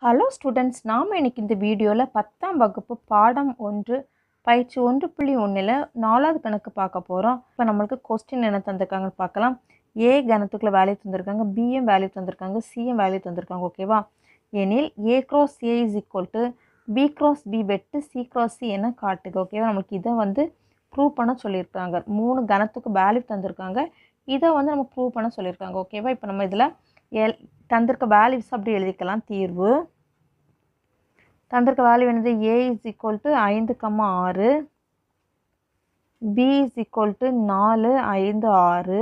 Hello students, நாம் இன்னைக்கு இந்த வீடியோவில் 10ஆம் வகுப்பு பாடம் 1 பயிற்சி 1.1ல் 4வது கணக்கு பார்க்க போகிறோம். இப்போ நம்மளுக்கு கொஸ்டின் என்ன தந்திருக்காங்கன்னு பார்க்கலாம். ஏ கணத்துக்குள்ள வேல்யூ தந்திருக்காங்க, பிஎம் வேல்யூ தந்திருக்காங்க, சிஎம் வேல்யூ தந்திருக்காங்க. ஓகேவா? எனில் A cross A is equal to B cross B வெட்டு சி கிராஸ் சி என காட்டுக. ஓகேவா? நம்மளுக்கு இதை வந்து ப்ரூவ் பண்ண சொல்லியிருக்காங்க. 3 கணத்துக்கு வேல்யூ தந்திருக்காங்க, இதை வந்து நம்ம ப்ரூவ் பண்ண சொல்லியிருக்காங்க. ஓகேவா? இப்போ நம்ம இதில் தந்திருக்க வேல்யூஸ் அப்படி எழுதிக்கலாம். தீர்வு தந்திருக்க வேல்யூ என்னது? A is equal to 5,6, B is equal to 4, 5, 6,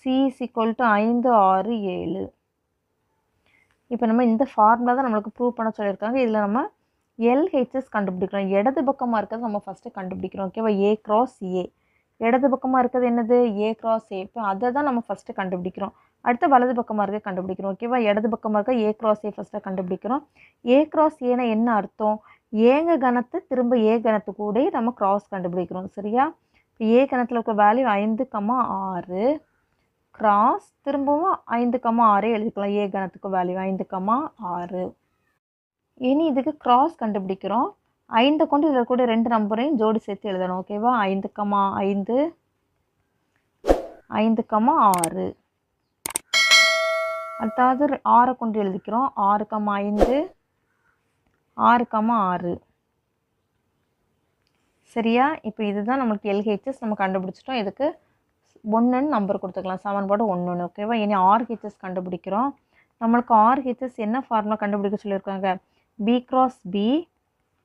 C is equal to 5, 6, 7. இப்போ நம்ம இந்த ஃபார்முலா தான் நம்மளுக்கு ப்ரூவ் பண்ண சொல்லியிருக்காங்க. இதில் நம்ம எல்ஹெச்எஸ் கண்டுபிடிக்கிறோம். இடது பக்கமாக இருக்கிறது நம்ம ஃபஸ்ட்டு கண்டுபிடிக்கிறோம். ஓகேவா? ஏ கிராஸ் ஏ. இடது பக்கமாக இருக்கிறது என்னது? ஏ கிராஸ் ஏ. இப்போ அதை தான் நம்ம ஃபஸ்ட்டு கண்டுபிடிக்கிறோம். அடுத்து வலது பக்கமாக இருக்க கண்டுபிடிக்கிறோம். ஓகேவா? இடது பக்கமாக இருக்க ஏ கிராஸ் ஏ ஃபஸ்ட்டாக கண்டுபிடிக்கிறோம். ஏ கிராஸ் ஏன்னா என்ன அர்த்தம்? ஏங்க கணத்தை திரும்ப ஏ கணத்து கூட நம்ம கிராஸ் கண்டுபிடிக்கிறோம். சரியா? இப்போ ஏ கணத்தில் இருக்க வேல்யூ 5,6 கிராஸ் திரும்பவும் 5,6 எழுதிக்கலாம். ஏ கணத்துக்கு வேல்யூ 5,6. இனி இதுக்கு கிராஸ் கண்டுபிடிக்கிறோம். 5 கொண்டு இதில் கூட 2 நம்பரையும் ஜோடி சேர்த்து எழுதணும். ஓகேவா? 5,5, 5,6. அதாவது 6 கொண்டு எழுதிக்கிறோம். 6,5, 6,6. சரியா? இப்போ இதுதான் நம்மளுக்கு எல்ஹெச்எஸ் நம்ம கண்டுபிடிச்சிட்டோம். இதுக்கு 1ன்னு நம்பர் கொடுத்துக்கலாம். சமன்பாடு 1. ஓகேவா? இனி ஆர்ஹெச்எஸ் கண்டுபிடிக்கிறோம். நம்மளுக்கு ஆர்ஹெச்எஸ் என்ன ஃபார்முலா கண்டுபிடிக்க சொல்லியிருக்காங்க? பி கிராஸ் பி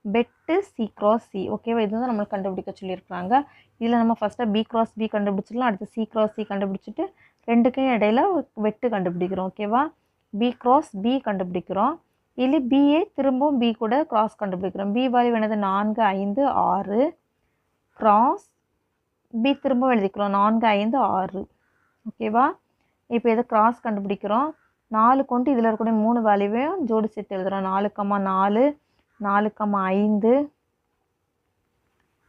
வெட்டு சி கிராஸ் சி. ஓகேவா? இதுதான் நம்மளுக்கு கண்டுபிடிக்க சொல்லியிருக்காங்க. இதில் நம்ம ஃபஸ்ட்டாக பி கிராஸ் பி கண்டுபிடிச்சிடலாம். அடுத்து சி கிராஸ் சி கண்டுபிடிச்சிட்டு ரெண்டுக்கும் இடையில வெட்டு கண்டுபிடிக்கிறோம். ஓகேவா? பி கிராஸ் பி கண்டுபிடிக்கிறோம். இல்லை பிஏ திரும்பவும் பி கூட கிராஸ் கண்டுபிடிக்கிறோம். பி வேல்யூ என்னது? 4, 5, 6 கிராஸ் பி திரும்பவும் எழுதிக்கிறோம். 4, 5, 6. ஓகேவா? இப்போ இதை கிராஸ் கண்டுபிடிக்கிறோம். 4 கொண்டு இதில் இருக்கக்கூடிய 3 வேல்யூவையும் ஜோடி சேர்த்து எழுதுகிறோம். 4,4, 4,5,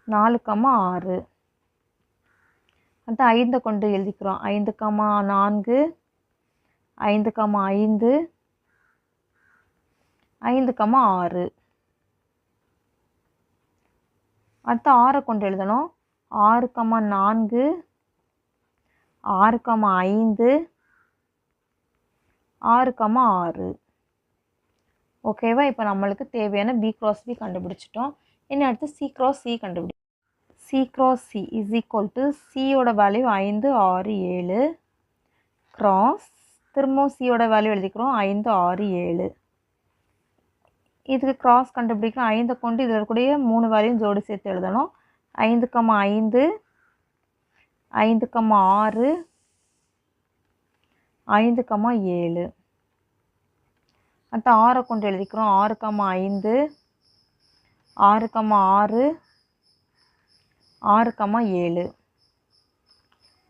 4,6. அடுத்து 5 கொண்டு எழுதிக்கிறோம். 5,4, 5,5, 5,6. அடுத்து 6 கொண்டு எழுதணும். 6,4, 6,5, 6,6. ஓகேவா? இப்போ நம்மளுக்கு தேவையான பி கிராஸ் பி கண்டுபிடிச்சிட்டோம். இனி அடுத்து சி கிராஸ் சி கண்டுபிடி. C cross C is equal to சியோட வேல்யூ 5, 6, 7 கிராஸ் திரும்பவும் சியோட வேல்யூ எழுதிக்கிறோம். 5, 6, 7. இதுக்கு கிராஸ் கண்டுபிடிக்கிறோம். 5 கொண்டு இதில் இருக்கக்கூடிய 3 வேல்யூயும் ஜோடி சேர்த்து எழுதணும். 5,5, 5,6, 5,7. அடுத்து 6 கொண்டு எழுதிக்கிறோம். 6,5, 6,6, 6,7.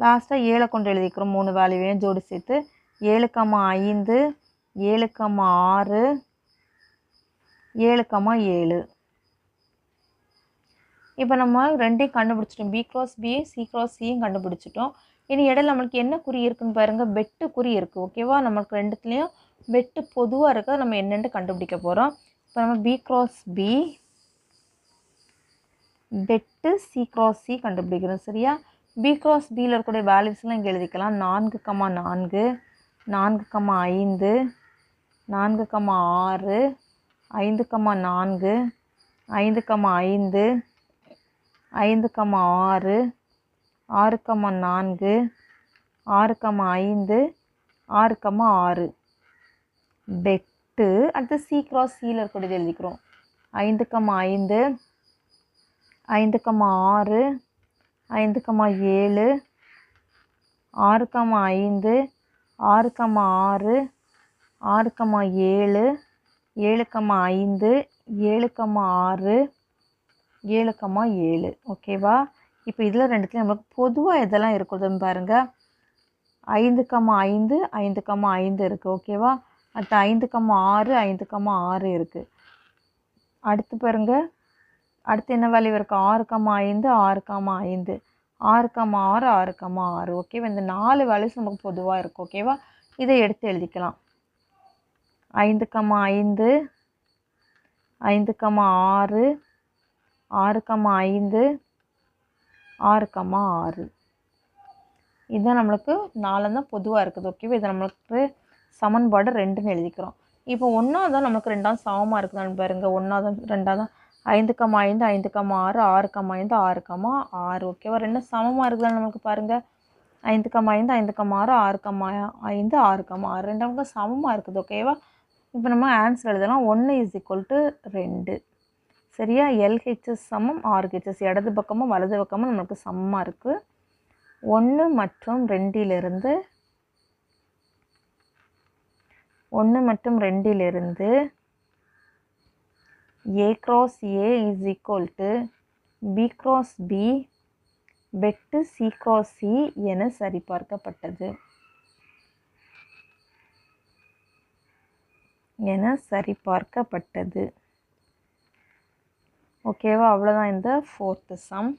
லாஸ்ட்டாக 7 கொண்டு எழுதிக்கிறோம். 3 வேல்யூவையும் ஜோடி சேர்த்து 7,5, 7,6, 7,7. இப்போ நம்ம ரெண்டையும் கண்டுபிடிச்சிட்டோம். பி கிராஸ் பியும் சி கிராஸ் சியும் கண்டுபிடிச்சிட்டோம். இனி இடையில நம்மளுக்கு என்ன குறி இருக்குன்னு பாருங்கள். வெட்டு குறி இருக்குது. ஓகேவா? நம்மளுக்கு ரெண்டுத்துலேயும் வெட்டு பொதுவாக இருக்க நம்ம என்னென்னு கண்டுபிடிக்க போகிறோம். இப்போ நம்ம பி கிராஸ் பி வெட்டு சி கிராஸ் சி கண்டுபிடிக்கிறோம். சரியா? பி கிராஸ் பியில் இருக்கக்கூடிய வேல்யூஸ்லாம் இங்கே எழுதிக்கலாம். 4,4, 4,5, 4,6, 5,4, 5,5, 5,6, 6,4, 6,5, 6,6. வெட்டு அடுத்து சி கிராஸ் சியில் இருக்கக்கூடியது எழுதிக்கிறோம். 5,5, 5,6, 5,7, 6,5, 6,6, 6,7, 7,5, 7,6, 7,7. ஓகேவா? இப்போ இதில் ரெண்டுத்துலையும் நம்மளுக்கு பொதுவாக எதெல்லாம் இருக்குதுன்னு பாருங்கள். 5,5, 5,5 இருக்குது. ஓகேவா? அடுத்து 5,6, 5,6 இருக்குது. அடுத்து பாருங்கள். அடுத்து என்ன வேல்யூ இருக்குது? 6,5, 6,5, 6,6, 6,6. ஓகேவா? இந்த 4 வேல்யூஸ் நமக்கு பொதுவாக இருக்குது. ஓகேவா? இதை எடுத்து எழுதிக்கலாம். 5,5 5,6 6,5 6,6 இதுதான் நம்மளுக்கு 4 தான் பொதுவாக இருக்குது. ஓகேவா? இது நம்மளுக்கு சமன்பாடு 2ன்னு எழுதிக்கிறோம். இப்போ ஒன்றாவது நம்மளுக்கு ரெண்டாவது சமமாக இருக்குதான்னு பாருங்கள். ஒன்றாவது ரெண்டாவது 5,5 5,6 6,5 6,6 ஓகேவா? ரெண்டும் சமமாக இருக்குதான்னு நம்மளுக்கு பாருங்கள். 5,5 5,6 6,5 6,6 ரெண்டு நமக்கு சமமாக இருக்குது. ஓகேவா? இப்போ நம்ம ஆன்சர் எழுதலாம். 1 = 2. சரியா? எல்ஹெச்எஸ் சமம் ஆர்ஹெச்எஸ் இடது பக்கமும் வலது பக்கமும் நம்மளுக்கு சமமாக இருக்குது. 1 மற்றும் 2லிருந்து 1 மற்றும் 2லிருந்து A cross A = B cross B வெட்டு C cross C என சரிபார்க்கப்பட்டது. ஓகேவா? அவ்வளோதான் இந்த 4th சம்.